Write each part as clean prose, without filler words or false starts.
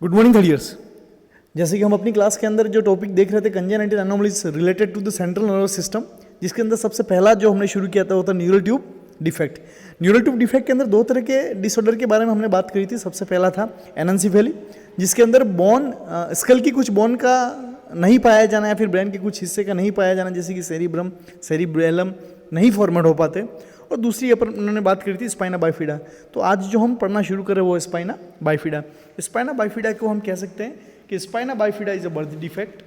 Good morning third years. जैसे कि हम अपनी क्लास के अंदर जो टॉपिक देख रहे थे congenital anomalies related to the central nervous system, जिसके अंदर सबसे पहला जो हमने शुरू किया था वो था neural tube defect. Neural tube defect के अंदर दो तरह के डिसऑर्डर के बारे में हमने बात करी थी। सबसे पहला था एनएनसीफेली, जिसके अंदर बोन स्कल की कुछ बोन का नहीं पाया जाना या फिर ब्रेन के कुछ हिस्से का नहीं पाया जाना, जैसे कि सेरिब्रम सेरिब्रेलम नहीं फॉर्मेट हो पाते। और दूसरी अपन उन्होंने बात करी थी स्पाइना बाइफिडा। तो आज जो हम पढ़ना शुरू करें वो स्पाइना बाइफिडा। स्पाइना बाइफिडा को हम कह सकते हैं कि spina bifida is a birth defect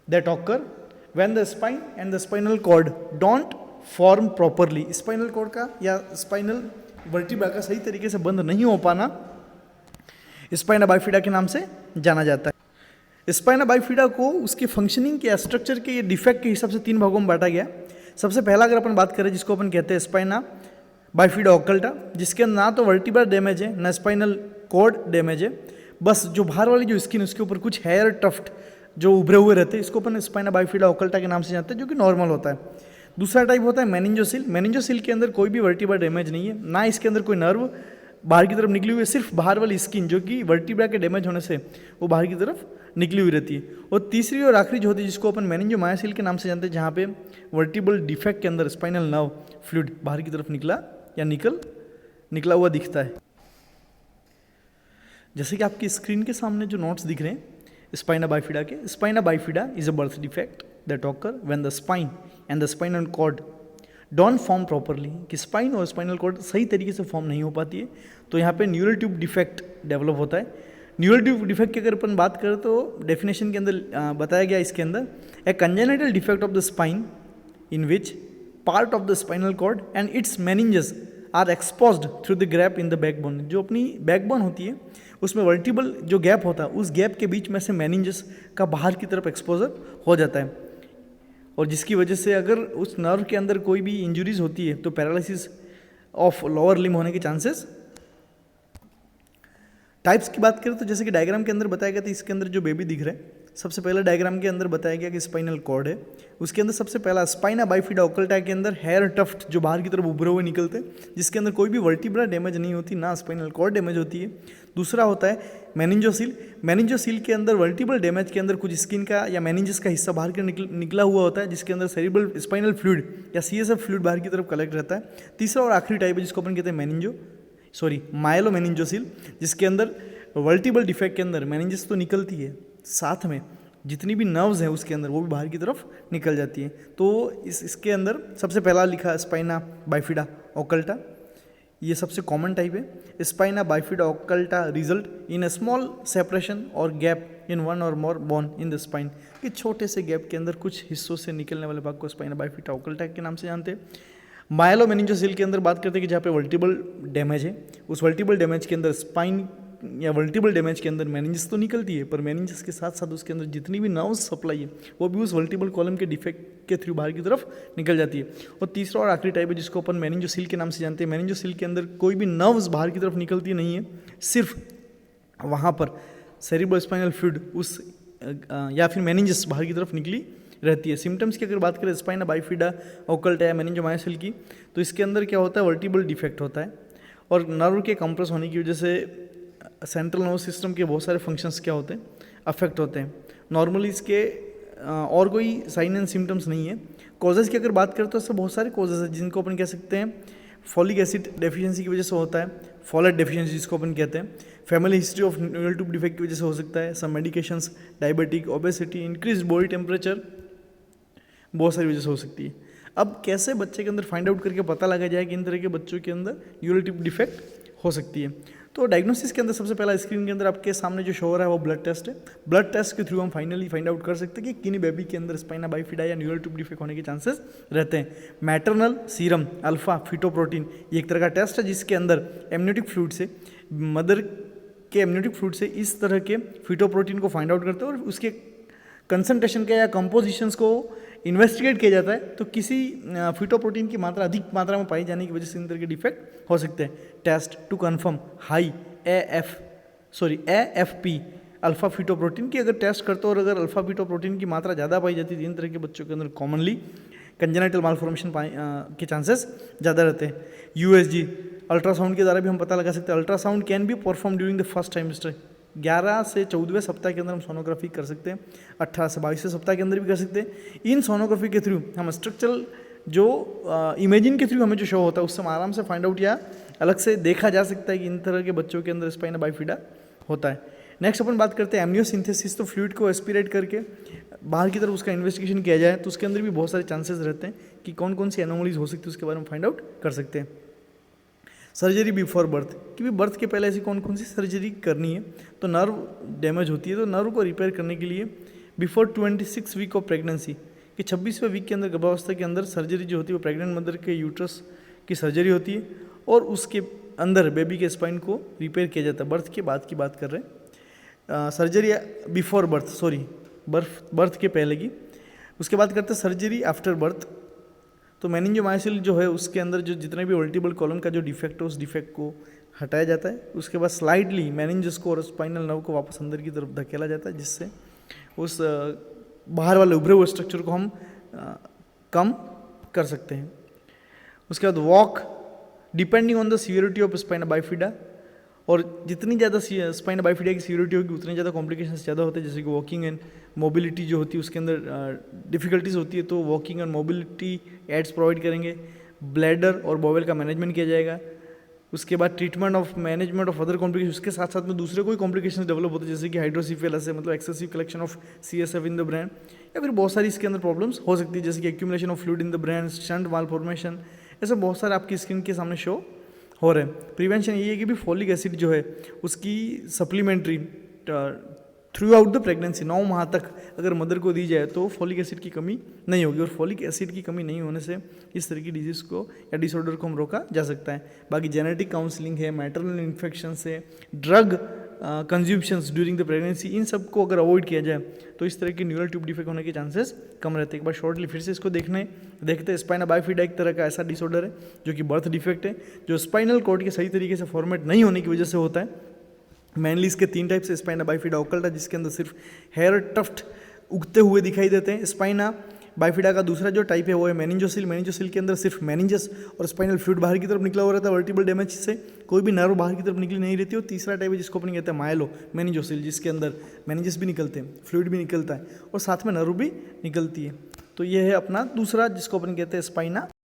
that occur when the spine and the spinal cord don't form properly. Spinal cord का या स्पाइनल वर्टिब्रा का सही तरीके से बंद नहीं हो पाना स्पाइना बाइफिडा के नाम से जाना जाता है। स्पाइना बाइफिडा को उसके फंक्शनिंग के स्ट्रक्चर के डिफेक्ट के हिसाब से तीन भागों में बांटा गया। सबसे पहला अगर अपन बात करें जिसको अपन कहते हैं स्पाइना बाइफिडा ओकल्टा, जिसके अंदर ना तो वर्टिब्रा डैमेज है ना स्पाइनल कॉर्ड डैमेज है, बस जो बाहर वाली जो स्किन उसके ऊपर कुछ हेयर टफ्ट जो उभरे हुए रहते हैं, इसको अपन स्पाइना बाइफिडा ओकल्टा के नाम से जानते हैं, जो कि नॉर्मल होता है। दूसरा टाइप होता है मेनिंजोसिल। मेनिंजोसिल के अंदर कोई भी वर्टिब्रा डैमेज नहीं है, ना इसके अंदर कोई नर्व बाहर की तरफ निकली हुई है, सिर्फ बाहर वाली स्किन जो कि वर्टिब्रा के डैमेज होने से वो बाहर की तरफ निकली हुई रहती है। और तीसरी और आखिरी जो होती है जिसको अपन मेनिंजोमायोसिल के नाम से जानते हैं, जहाँ पे वर्टिब्रल डिफेक्ट के अंदर स्पाइनल नर्व फ्लूइड बाहर की तरफ निकला या निकला हुआ दिखता है। जैसे कि आपकी स्क्रीन के सामने जो नोट्स दिख रहे हैं स्पाइना बाइफिडा के, spina bifida is a birth defect that occur when the spine and the spinal cord don't form properly, कि स्पाइन और स्पाइनल कॉर्ड सही तरीके से फॉर्म नहीं हो पाती है, तो यहाँ पे न्यूरल ट्यूब डिफेक्ट डेवलप होता है। न्यूरल ट्यूब डिफेक्ट की अगर अपन बात करें तो डेफिनेशन के अंदर बताया गया इसके अंदर a congenital defect of the spine in which part of the spinal cord and its meninges are exposed through the gap in the backbone. जो अपनी बैकबोन होती है उसमें वर्टिबल जो गैप होता है, उस गैप के बीच में से मेनिंजेस का बाहर की तरफ एक्सपोजर हो जाता है, और जिसकी वजह से अगर उस नर्व के अंदर कोई भी इंजुरीज होती है तो पैरालिसिस ऑफ लोअर लिम होने के चांसेस। टाइप्स की बात करें तो जैसे कि डायग्राम के अंदर बताया गया था, इसके अंदर जो बेबी दिख रहा है, सबसे पहले डायग्राम के अंदर बताया गया कि स्पाइनल कॉर्ड है, उसके अंदर सबसे पहला स्पाइना बाइफिडा ओकल्टा के अंदर हेयर टफ्ट जो बाहर की तरफ उभरे हुए निकलते हैं, जिसके अंदर कोई भी वर्टिब्रा डैमेज नहीं होती, ना स्पाइनल कॉर्ड डैमेज होती है। दूसरा होता है मेनिंजोसिल। मेनिंजोसिल के अंदर वर्टिब्रल डैमेज के अंदर कुछ स्किन का या मेनिंजस का हिस्सा बाहर के निकला हुआ होता है, जिसके अंदर सेरिब्रल स्पाइनल फ्लूइड या सीएसएफ फ्लूइड बाहर की तरफ कलेक्ट रहता है। तीसरा और आखिरी टाइप है जिसको अपन कहते हैं माइलो मेनिंजोसिल, जिसके अंदर वर्टिब्रल डिफेक्ट के अंदर मेनिंजस तो निकलती है, साथ में जितनी भी नर्व्स हैं उसके अंदर वो भी बाहर की तरफ निकल जाती है। तो इसके अंदर सबसे पहला लिखा स्पाइना बाइफिडा ओकल्टा, ये सबसे कॉमन टाइप है। Spina bifida occulta result in a small separation और गैप इन वन और मोर बोन इन द स्पाइन, कि छोटे से गैप के अंदर कुछ हिस्सों से निकलने वाले भाग को स्पाइना बाइफिडा ओकल्टा के नाम से जानते हैं। माइलो मेनिंजोसिल के अंदर बात करते हैं कि जहाँ पे वर्टिब्रल डैमेज है, उस वर्टिब्रल डैमेज के अंदर स्पाइन या वर्टिब्रल डैमेज के अंदर मेनिंजस तो निकलती है, पर मेनिंजस के साथ साथ उसके अंदर जितनी भी नर्व्स सप्लाई है वो भी उस वर्टिब्रल कॉलम के डिफेक्ट के थ्रू बाहर की तरफ निकल जाती है। और तीसरा और आखिरी टाइप है जिसको अपन मेनिंजोसिल के नाम से जानते हैं। मेनिंजोसिल के अंदर कोई भी नर्व्स बाहर की तरफ निकलती नहीं है, सिर्फ वहाँ पर सेरिब्रो स्पाइनल फ्लूइड उस या फिर मेनिंजस बाहर की तरफ निकली रहती है। सिम्टम्स की अगर बात करें स्पाइना बाइफिडा ओकल्टा या मेनिंजोमायोसिल की, तो इसके अंदर क्या होता है, वर्टिब्रल डिफेक्ट होता है, और नर्व के कंप्रेस होने की वजह से सेंट्रल नर्वस सिस्टम के बहुत सारे फंक्शंस क्या होते हैं, अफेक्ट होते हैं। नॉर्मली इसके और कोई साइन एंड सिम्टम्स नहीं है। कॉजेज़ की अगर बात करें तो इससे बहुत सारे कॉजेज़ हैं जिनको अपन कह सकते हैं फॉलिक एसिड डेफिशिएंसी की वजह से होता है, फॉलेट डेफिशिएंसी जिसको अपन कहते हैं, family history of neural tube defect की वजह से हो सकता है, some medications, diabetic, obesity, increase body temperature, बहुत सारी वजह से हो सकती है। अब कैसे बच्चे के अंदर फाइंड आउट करके पता लगा जाए कि इन तरह के बच्चों के अंदर न्यूरल ट्यूब डिफेक्ट हो सकती है, तो डायग्नोसिस के अंदर सबसे पहला स्क्रीन के अंदर आपके सामने जो शो हो रहा है वो ब्लड टेस्ट है। ब्लड टेस्ट के थ्रू हम फाइनली फाइंड आउट कर सकते हैं कि किन बेबी के अंदर स्पाइना बाइफिडा या न्यूरल ट्यूब डिफेक्ट होने के चांसेस रहते हैं। मैटरनल सीरम अल्फा फिटोप्रोटीन ये एक तरह का टेस्ट है जिसके अंदर एमनियोटिक फ्लूइड से, मदर के एमनियोटिक फ्लूइड से इस तरह के फिटोप्रोटीन को फाइंड आउट करते हैं और उसके कंसंट्रेशन के या कंपोजिशंस को इन्वेस्टिगेट किया जाता है, तो किसी फिटोप्रोटीन की मात्रा अधिक मात्रा में पाई जाने की वजह से इन तरह के डिफेक्ट हो सकते हैं। Test to confirm high AFP alpha fetoprotein की अगर टेस्ट करते हो और अगर अल्फा फिटोप्रोटीन की मात्रा ज़्यादा पाई जाती है तो इन तरह के बच्चों के अंदर कॉमनली कंजेनिटल मालफॉर्मेशन के चांसेस ज़्यादा रहते हैं। USG अल्ट्रासाउंड के द्वारा भी हम पता लगा सकते हैं। Ultrasound can be perform during the first trimester, 11 से 14वें सप्ताह के अंदर हम सोनोग्राफी कर सकते हैं, 18 से 22वें सप्ताह के अंदर भी कर सकते हैं। इन सोनोग्राफी के थ्रू हम स्ट्रक्चरल जो इमेजिन के थ्रू हमें जो शो होता है उससे हम आराम से फाइंड आउट या अलग से देखा जा सकता है कि इन तरह के बच्चों के अंदर स्पाइना बाइफिडा होता है। नेक्स्ट अपन बात करते हैं एमनियोसिंथेसिस। तो फ्लूइड को एस्पिरेट करके बाहर की तरफ उसका इन्वेस्टिगेशन किया जाए तो उसके अंदर भी बहुत सारे चांसेस रहते हैं कि कौन कौन सी एनोमलीज हो सकती है उसके बारे में फाइंड आउट कर सकते हैं। सर्जरी बिफोर बर्थ, कि भी बर्थ के पहले ऐसी कौन कौन सी सर्जरी करनी है। तो नर्व डैमेज होती है तो नर्व को रिपेयर करने के लिए बिफोर 26 वीक ऑफ प्रेगनेंसी, कि 26वें वीक के अंदर गर्भावस्था के अंदर सर्जरी जो होती है वो प्रेग्नेंट मदर के यूट्रस की सर्जरी होती है और उसके अंदर बेबी के स्पाइन को रिपेयर किया जाता है। बर्थ के बाद की बात कर रहे हैं, surgery before birth, sorry birth के पहले की। उसके बाद करते हैं सर्जरी आफ्टर बर्थ। तो मेनिंजोमाइसिल जो है उसके अंदर जो जितने भी वर्टिब्रल कॉलम का जो डिफेक्ट है उस डिफेक्ट को हटाया जाता है। उसके बाद स्लाइडली मेनिंजस को और स्पाइनल नर्व को वापस अंदर की तरफ धकेला जाता है जिससे उस बाहर वाले उभरे हुए स्ट्रक्चर को हम कम कर सकते हैं। उसके बाद walk depending on the severity of spina bifida, और जितनी ज़्यादा स्पाइना बाइफिडा की सीवियरिटी होगी उतनी ज़्यादा कॉम्प्लिकेशंस ज़्यादा होते हैं, जैसे कि वॉकिंग एंड मोबिलिटी जो होती है उसके अंदर डिफ़िकल्टीज होती है तो walking and mobility aids provide करेंगे। ब्लैडर और बॉवेल का मैनेजमेंट किया जाएगा। उसके बाद treatment of management of other complication, उसके साथ साथ में दूसरे कोई कॉम्प्लिकेशन डेवलप होते हैं जैसे कि हाइड्रोसिफेलस है, मतलब excessive collection of CSF in the brain, या फिर बहुत सारी इसके अंदर प्रॉब्लम्स हो सकती है जैसे कि accumulation of fluid in the brain, shunt malformation, ऐसे बहुत सारे आपकी स्किन के सामने शो हो रहे हैं। प्रिवेंशन ये है कि भी फॉलिक एसिड जो है उसकी supplementary through out the pregnancy 9 माह तक अगर मदर को दी जाए तो फॉलिक एसिड की कमी नहीं होगी, और फॉलिक एसिड की कमी नहीं होने से इस तरह की डिजीज़ को या डिसऑर्डर को हम रोका जा सकता है। बाकी जेनेटिक काउंसलिंग है, मैटरनल इन्फेक्शन है, ड्रग कंज्यूम्शंस ड्यूरिंग द प्रेगनेंसी, इन सब को अगर अवॉइड किया जाए तो इस तरह के न्यूरल ट्यूब डिफेक्ट होने के चांसेस कम रहते हैं। एक बार शॉर्टली फिर से इसको देखते हैं। स्पाइना बाइफिडा एक तरह का ऐसा डिसऑर्डर है जो कि बर्थ डिफेक्ट है, जो स्पाइनल कॉर्ड के सही तरीके से फॉर्मेट नहीं होने की वजह से होता है। मेनली इसके 3 टाइप्स है। स्पाइना बाइफिडा ओकल्टा जिसके अंदर सिर्फ हेयर टफ्ट उगते हुए दिखाई देते हैं। स्पाइना बाइफिडा का दूसरा जो टाइप है वो है मेनिंजोसिल। मेनिंजोसिल के अंदर सिर्फ मेनिंजस और स्पाइनल फ्लूइड बाहर की तरफ निकला हुआ रहता है, वर्टिब्रल डैमेज से कोई भी नर्व बाहर की तरफ निकली नहीं रहती। और तीसरा टाइप है जिसको अपन कहते हैं मायलो मेनिंजोसिल, जिसके अंदर मेनिंजस भी निकलते हैं, फ्लूइड भी निकलता है और साथ में नर्व भी निकलती है। तो ये है अपना दूसरा जिसको अपन कहते हैं स्पाइना